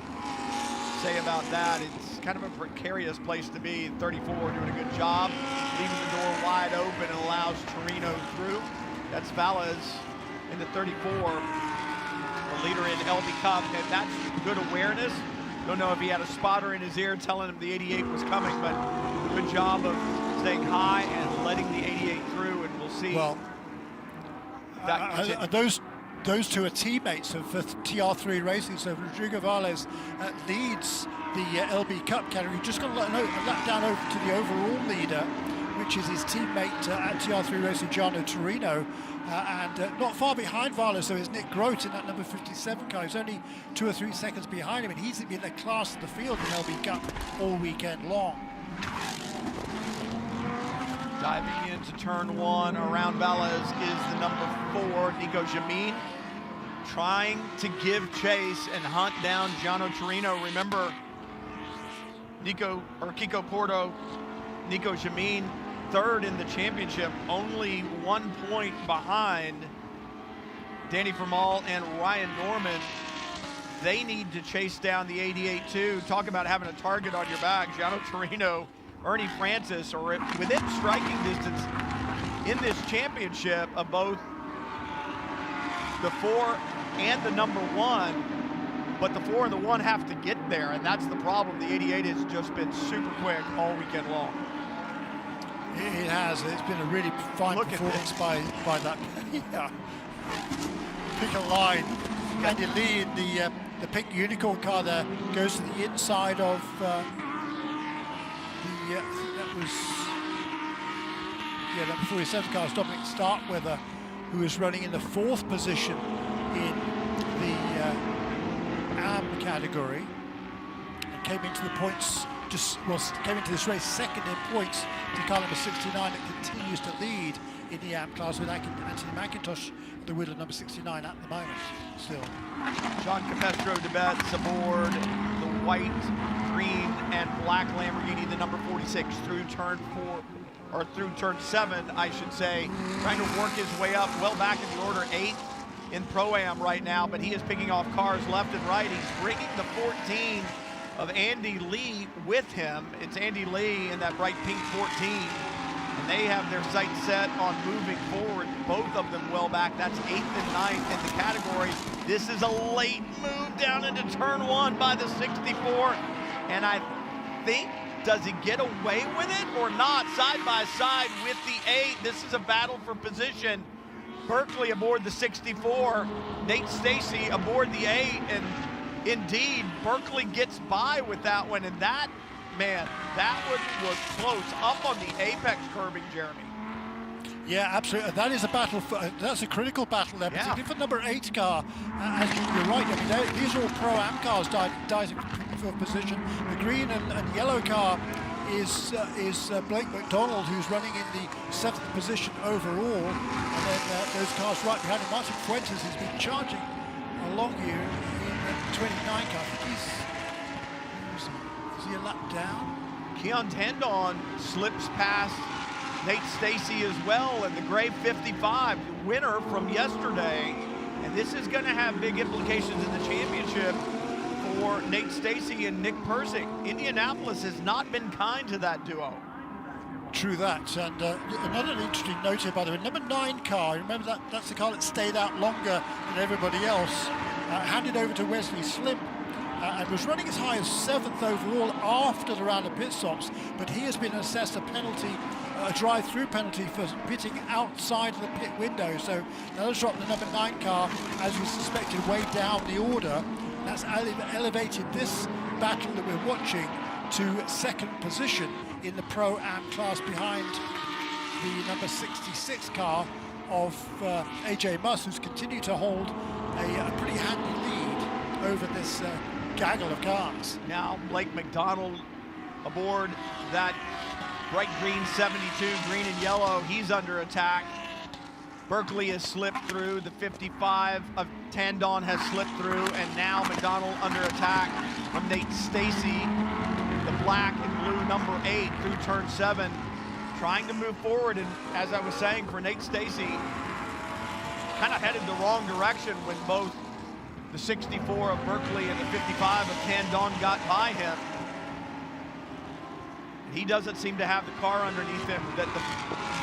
say about that. It's kind of a precarious place to be. 34 doing a good job, leaving the door wide open and allows Torino through. That's Valles in the 34, the leader in LB Cup, and that's good awareness. Don't know if he had a spotter in his ear telling him the 88 was coming, but good job of staying high and letting the 88 through, and we'll see. Well, those two are teammates of TR3 Racing, so Rodrigo Valles leads the LB Cup category. Just got to let down over to the overall leader, which is his teammate at TR3 Racing, Giano Torino. And not far behind Valles, though, is Nick Grote in that number 57 car. He's only 2 or 3 seconds behind him, and he's been the class of the field in LB Cup all weekend long. Diving into turn 1 around Valles is the number 4, Nico Jamin, trying to give chase and hunt down Giano Torino. Remember, Kiko Porto, Nico Jamin, third in the championship, only 1 point behind Danny Formal and Ryan Norman. They need to chase down the 88 too. Talk about having a target on your back. Giano Torino, Ernie Francis are within striking distance in this championship of both the 4 and the number 1, but the 4 and the 1 have to get there, and that's the problem. The 88 has just been super quick all weekend long. It has. It's been a really fine performance by that. Yeah. Pick a line. Andy Lee in the pink unicorn car there goes to the inside of number 47 car, Dominic Starkweather, who is running in the 4th position in the AM category, and came into the points. Came into this race second in points to car number 69 that continues to lead in the AMP class with Anthony McIntosh, the wheel of number 69 at the moment still. John Capestro Debets aboard the white, green, and black Lamborghini, the number 46, through turn 7, I should say, trying to work his way up, well back in the order, 8th in Pro-Am right now, but he is picking off cars left and right. He's bringing the 14 of Andy Lee with him. It's Andy Lee in that bright pink 14, and they have their sights set on moving forward, both of them well back. That's 8th and 9th in the category. This is a late move down into turn 1 by the 64, and I think, does he get away with it or not? Side by side with the 8. This is a battle for position. Berkeley aboard the 64, Nate Stacy aboard the 8, and indeed, Berkeley gets by with that one, and that, man, that one was close, up on the apex curbing, Jeremy. Yeah, absolutely. That is a battle. That's a critical battle there, particularly for number 8 car. As you're right, I mean, these are all Pro-Am cars diving for position. The green and yellow car is Blake McDonald, who's running in the 7th position overall, and then those cars right behind him. Martin Fuentes has been charging along here in the 29 car. Is he a lap down? Keon Tandon slips past Nate Stacy as well, and the gray 55, winner from yesterday, and this is going to have big implications in the championship for Nate Stacy and Nick Persing. Indianapolis has not been kind to that duo. True that, and another interesting note here, by the way, number 9 car, remember that's the car that stayed out longer than everybody else, handed over to Wesley Slim, and was running as high as 7th overall after the round of pit stops, but he has been assessed a penalty, a drive-through penalty for pitting outside of the pit window, so that'll drop the number 9 car, as we suspected, way down the order. That's elevated this battle that we're watching to 2nd position in the Pro-Am class behind the number 66 car of AJ Muss, who's continued to hold a pretty handy lead over this gaggle of cars. Now Blake McDonald aboard that bright green 72, green and yellow. He's under attack. Berkeley has slipped through. The 55 of Tandon has slipped through, and now McDonald under attack from Nate Stacy, the black and blue number 8 through turn 7, trying to move forward. And as I was saying, for Nate Stacy, kind of headed the wrong direction when both the 64 of Berkeley and the 55 of Tandon got by him. He doesn't seem to have the car underneath him that the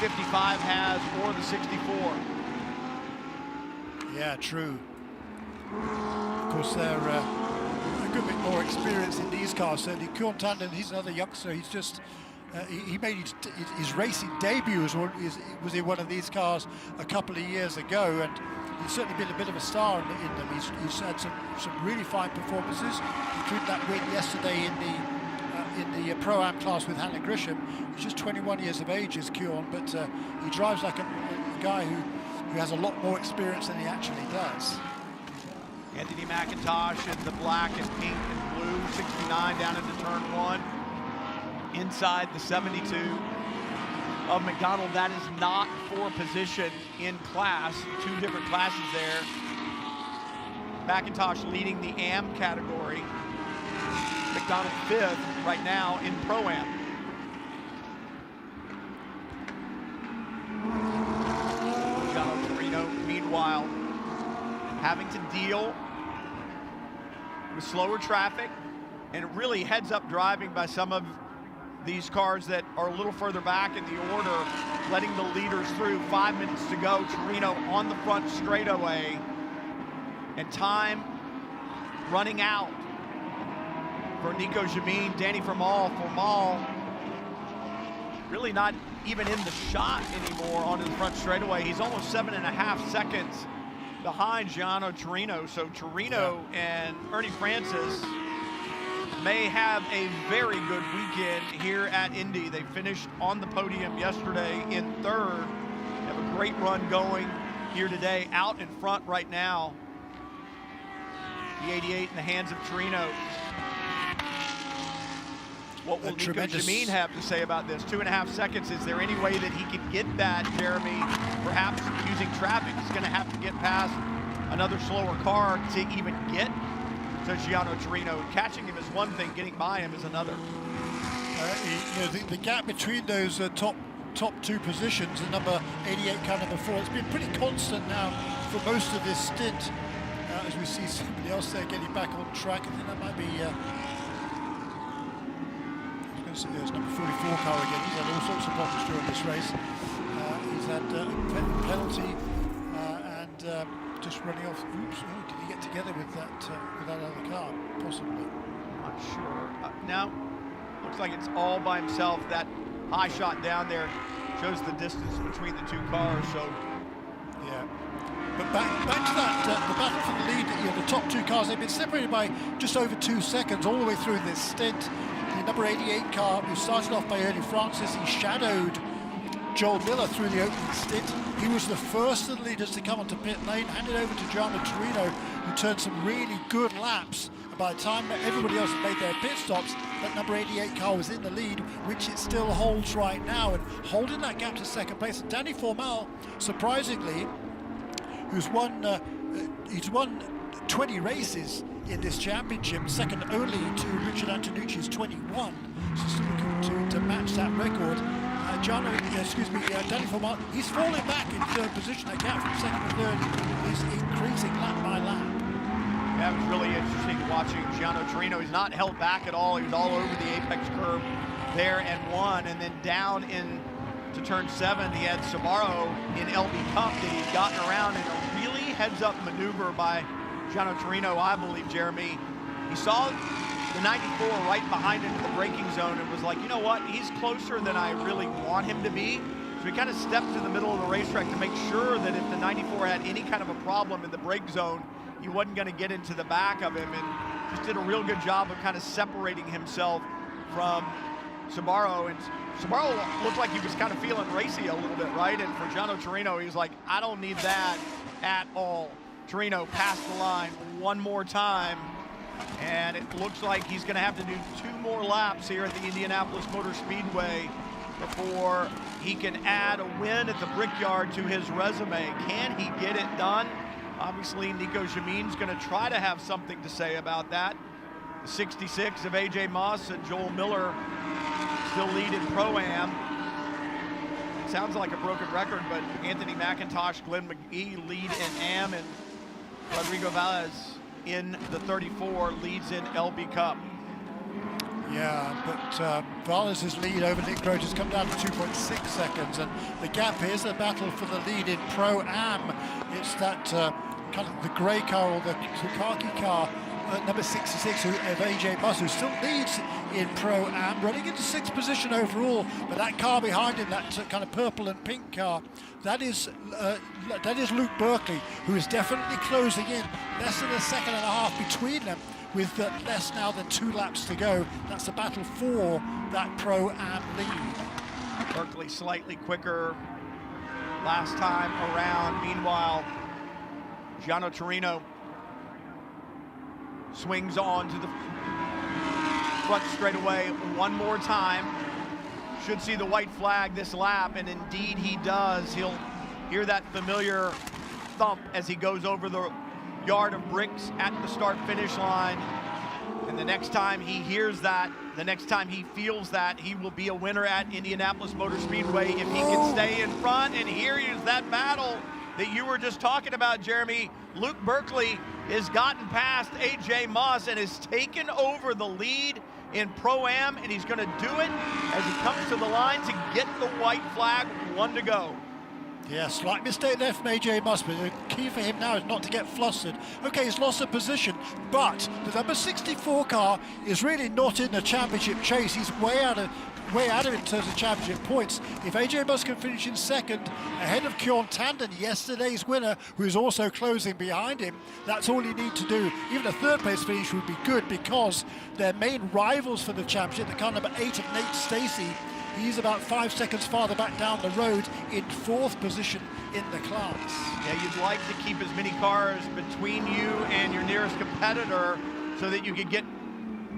55 has, or the 64. Yeah, true. Of course, they're a good bit more experienced in these cars. Certainly, Keon Tandon, he's another youngster. He's just he made his racing debut was in one of these cars a couple of years ago, and he's certainly been a bit of a star in them. He's had some really fine performances, including that win yesterday in the Pro-Am class with Hannah Grisham. He's just 21 years of age, is Keon, but he drives like a guy who has a lot more experience than he actually does. Anthony McIntosh in the black and pink and blue, 69 down into turn 1. Inside the 72 of McDonald. That is not for position in class. 2 different classes there. McIntosh leading the AM category. McDonald 5th right now in Pro-Am. John Torino, meanwhile, having to deal with slower traffic and really heads-up driving by some of these cars that are a little further back in the order, letting the leaders through. 5 minutes to go. Torino on the front straightaway, and time running out for Nico Jamin. Danny Formal really not even in the shot anymore on the front straightaway. He's almost 7.5 seconds behind Gianno Torino. So Torino and Ernie Francis may have a very good weekend here at Indy. They finished on the podium yesterday in 3rd. Have a great run going here today. Out in front right now, the 88 in the hands of Torino. What will Nico Jameen have to say about this? 2.5 seconds. Is there any way that he can get that, Jeremy? Perhaps using traffic. He's going to have to get past another slower car to even get to Gianno Torino. Catching him is one thing, getting by him is another. The gap between those top two positions, the number 88 car, number 4, it's been pretty constant now for most of this stint. As we see somebody else there getting back on track, I think that might be there's number 44 car again. He's had all sorts of problems during this race. He's had a penalty and just running off. Oops, did he get together with that other car? Possibly. Not sure. No, looks like it's all by himself. That high shot down there shows the distance between the two cars. So, yeah. But back to that, the battle for the lead. The top two cars, they've been separated by just over 2 seconds all the way through this stint. The number 88 car, who started off by Ernie Francis, he shadowed Joel Miller through the opening stint. He was the first of the leaders to come onto pit lane, handed over to Gianno Torino, who turned some really good laps. And by the time everybody else had made their pit stops, that number 88 car was in the lead, which it still holds right now, and holding that gap to second place. And Danny Formal, surprisingly, he's won 20 races in this championship, second only to Richard Antonucci's 21. So still looking to match that record. Danny Formal, he's falling back in third position. That gap from second to third is increasing lap by lap. That was really interesting watching Gianno Torino. He's not held back at all. He was all over the apex curve there and won, and then down in to turn 7, he had Subaru in LB Cup that he'd gotten around in a really heads-up maneuver by Gianno Torino, I believe, Jeremy. He saw the 94 right behind into the braking zone and was like, you know what, he's closer than I really want him to be. So he kind of stepped to the middle of the racetrack to make sure that if the 94 had any kind of a problem in the brake zone, he wasn't going to get into the back of him, and just did a real good job of kind of separating himself from Subaru. And Subaru looked like he was kind of feeling racy a little bit, right? And for Gianno Torino, he was like, I don't need that at all. Torino passed the line one more time, and it looks like he's going to have to do 2 more laps here at the Indianapolis Motor Speedway before he can add a win at the Brickyard to his resume. Can he get it done? Obviously, Nico Jameen's going to try to have something to say about that. The 66 of AJ Moss and Joel Miller still lead in Pro-Am. Sounds like a broken record, but Anthony McIntosh, Glenn McGee lead in AM, and Rodrigo Valles in the 34 leads in LB Cup. Yeah, but Valles' lead over Nick Grote has come down to 2.6 seconds, and the gap is the battle for the lead in Pro-Am. It's that kind of the grey car or the khaki car, number 66 of AJ Moss, who still leads in Pro-Am, running into 6th position overall. But that car behind him, that kind of purple and pink car, that is Luke Berkeley, who is definitely closing in. Less than a second and a half between them, with less now than 2 laps to go. That's the battle for that Pro-Am lead. Berkeley slightly quicker last time around. Meanwhile, Gianno Torino swings on to the front straightaway one more time. Should see the white flag this lap, and indeed he does. He'll hear that familiar thump as he goes over the yard of bricks at the start-finish line. And the next time he hears that, the next time he feels that, he will be a winner at Indianapolis Motor Speedway if he can stay in front. And here is that battle that you were just talking about, Jeremy. Luke Berkeley has gotten past AJ Moss and has taken over the lead in Pro-Am, and he's going to do it as he comes to the line to get the white flag, 1 to go. Yeah, slight mistake there from AJ Moss, but the key for him now is not to get flustered. Okay, he's lost a position, but the number 64 car is really not in the championship chase. He's way out of it in terms of championship points. If AJ Moss can finish in second, ahead of Kjorn Tanden, yesterday's winner, who is also closing behind him, that's all you need to do. Even a third place finish would be good, because their main rivals for the championship, the car number 8 of Nate Stacey, he's about 5 seconds farther back down the road in 4th position in the class. Yeah, you'd like to keep as many cars between you and your nearest competitor so that you could get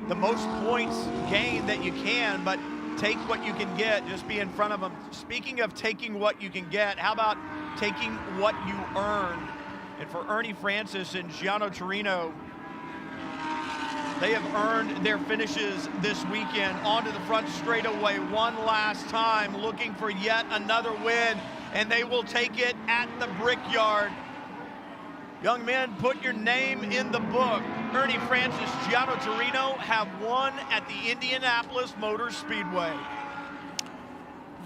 the most points gained that you can, but take what you can get, just be in front of them. Speaking of taking what you can get, how about taking what you earned? And for Ernie Francis and Gianno Torino, they have earned their finishes this weekend onto the front straightaway one last time, looking for yet another win, and they will take it at the Brickyard. Young men, put your name in the book. Ernie Francis, Gianno Torino have won at the Indianapolis Motor Speedway.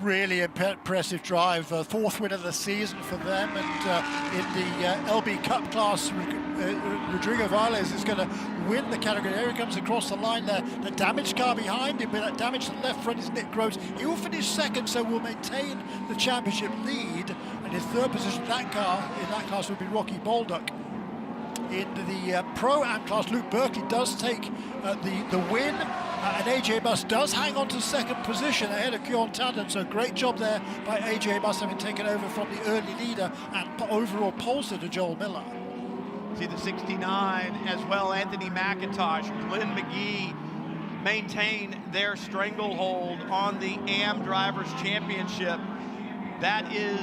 Really impressive drive, fourth win of the season for them, and in the LB Cup class, Rodrigo Varales is going to win the category. There he comes across the line there. The damaged car behind him, with that damage to the left front is Nick Groves. He will finish second, so will maintain the championship lead. And in third position, in that class will be Rocky Baldock. In the Pro-Am class, Luke Berkeley does take the win, and AJ Buss does hang on to second position ahead of Kjorn Tanden, so great job there by AJ Buss, having taken over from the early leader and overall polster to Joel Miller. See the 69 as well, Anthony McIntosh, Glenn McGee maintain their stranglehold on the AM Drivers' Championship. That is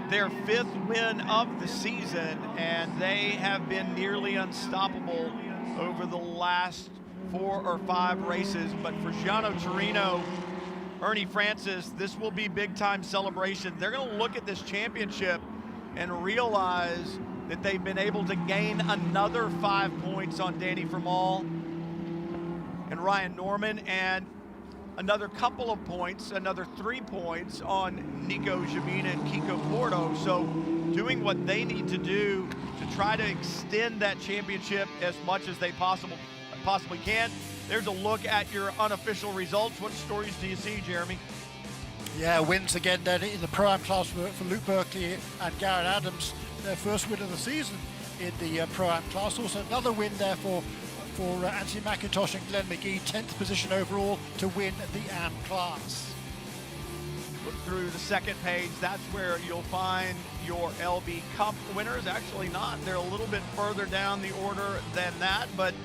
their fifth win of the season, and they have been nearly unstoppable over the last 4 or 5 races. But for Gianno Torino, Ernie Francis, this will be big time celebration. They're going to look at this championship and realize that they've been able to gain another 5 points on Danny Vermael and Ryan Norman, and another couple of points, another 3 points on Nico Jamina and Kiko Porto. So doing what they need to do to try to extend that championship as much as they possibly can. There's a look at your unofficial results. What stories do you see, Jeremy? Yeah, wins again then in the Pro-Am class for Luke Berkeley and Garrett Adams, their first win of the season in the Pro-Am class. Also another win there for Anthony McIntosh and Glenn McGee, 10th position overall to win the AM class. Look through the second page, that's where you'll find your LB Cup winners. Actually not, they're a little bit further down the order than that, but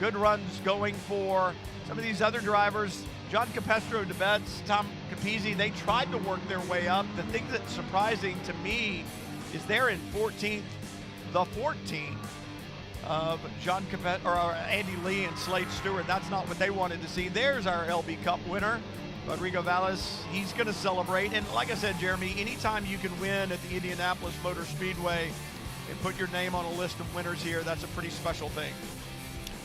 good runs going for some of these other drivers. John Capestro, DeBetz, Tom Capizzi, they tried to work their way up. The thing that's surprising to me is they're in 14th, the 14th of John Capet or Andy Lee and Slade Stewart. That's not what they wanted to see. There's our LB Cup winner, Rodrigo Valles. He's going to celebrate. And like I said, Jeremy, anytime you can win at the Indianapolis Motor Speedway and put your name on a list of winners here, that's a pretty special thing.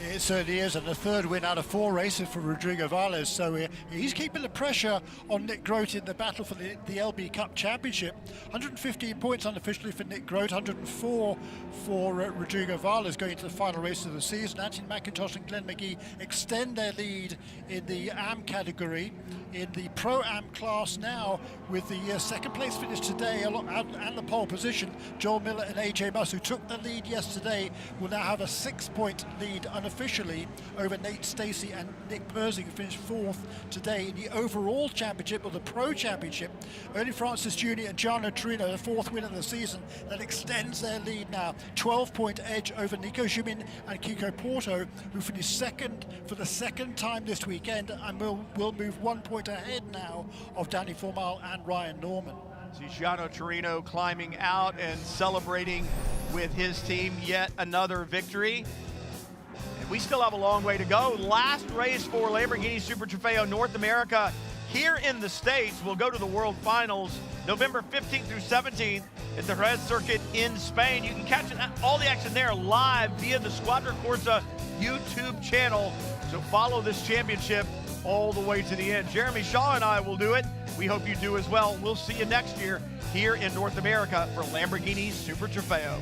It certainly is, and the third win out of 4 races for Rodrigo Valles. So he's keeping the pressure on Nick Grote in the battle for the LB Cup Championship. 115 points unofficially for Nick Grote, 104 for Rodrigo Valles going into the final race of the season. Anthony McIntosh and Glenn McGee extend their lead in the AM category. In the Pro-Am class now, with the second place finish today and the pole position, Joel Miller and AJ Buss, who took the lead yesterday, will now have a 6-point lead unofficially over Nate Stacey and Nick Persing, who finished 4th today in the overall championship, or the Pro Championship. Ernie Francis Jr. and Gianno Torino, the 4th win of the season, that extends their lead now. 12-point edge over Nico Jumin and Kiko Porto, who finished second for the second time this weekend, and will move 1 point ahead now of Danny Formal and Ryan Norman. See Gianno Torino climbing out and celebrating with his team yet another victory. And we still have a long way to go. Last race for Lamborghini Super Trofeo North America here in the States. We'll go to the World Finals November 15th through 17th at the Jerez circuit in Spain. You can catch all the action there live via the Squadra Corsa YouTube channel. So follow this championship all the way to the end. Jeremy Shaw and I will do it. We hope you do as well. We'll see you next year here in North America for Lamborghini Super Trofeo.